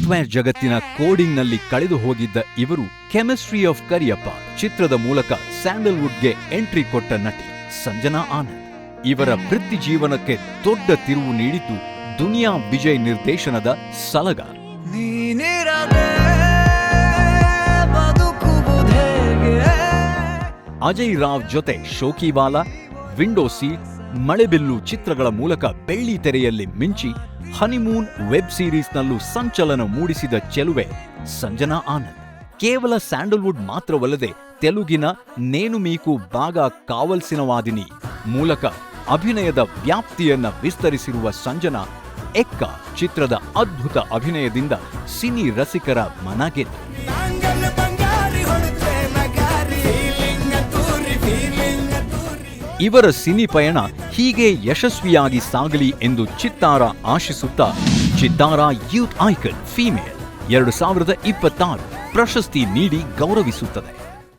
Software ಜಗತ್ತಿನ ಕೋಡಿಂಗ್ನಲ್ಲಿ ಕಳೆದು ಹೋಗಿದ್ದ ಇವರು ಕೆಮಿಸ್ಟ್ರಿ ಆಫ್ ಕರಿಯಪ್ಪ ಚಿತ್ರದ ಮೂಲಕ ಸ್ಯಾಂಡಲ್ವುಡ್ಗೆ ಎಂಟ್ರಿ ಕೊಟ್ಟ ನಟಿ ಸಂಜನಾ ಆನಂದ್. ಇವರ ವೃತ್ತಿ ಜೀವನಕ್ಕೆ ದೊಡ್ಡ ತಿರುವು ನೀಡಿದ್ದು ದುನಿಯಾ ವಿಜಯ್ ನಿರ್ದೇಶನದ ಸಲಗಾರ್. ಅಜಯ್ ರಾವ್ ಜೊತೆ ಶೋಕಿವಾಲಾ, ವಿಂಡೋ ಸೀಟ್, ಮಳೆಬಿಲ್ಲು ಚಿತ್ರಗಳ ಮೂಲಕ ಬೆಳ್ಳಿ ತೆರೆಯಲ್ಲಿ ಮಿಂಚಿ ಹನಿಮೂನ್ ವೆಬ್ ಸೀರೀಸ್ನಲ್ಲೂ ಸಂಚಲನ ಮೂಡಿಸಿದ ಚೆಲುವೆ ಸಂಜನಾ ಆನಂದ್. ಕೇವಲ ಸ್ಯಾಂಡಲ್ವುಡ್ ಮಾತ್ರವಲ್ಲದೆ ತೆಲುಗಿನ ನೇನು ಮೀಕು ಬಾಗ ಕಾವಲ್ಸಿನವಾದಿನಿ ಮೂಲಕ ಅಭಿನಯದ ವ್ಯಾಪ್ತಿಯನ್ನ ವಿಸ್ತರಿಸಿರುವ ಸಂಜನಾ ಎಕ್ಕ ಚಿತ್ರದ ಅದ್ಭುತ ಅಭಿನಯದಿಂದ ಸಿನಿ ರಸಿಕರ ಮನ ಗೆದ್ದು. ಇವರ ಸಿನಿ ಪಯಣ ಹೀಗೆ ಯಶಸ್ವಿಯಾಗಿ ಸಾಗಲಿ ಎಂದು ಚಿತ್ತಾರ ಆಶಿಸುತ್ತಾ ಚಿತ್ತಾರ ಯೂತ್ ಐಕನ್ ಫೀಮೇಲ್ 2026 ಪ್ರಶಸ್ತಿ ನೀಡಿ ಗೌರವಿಸುತ್ತದೆ.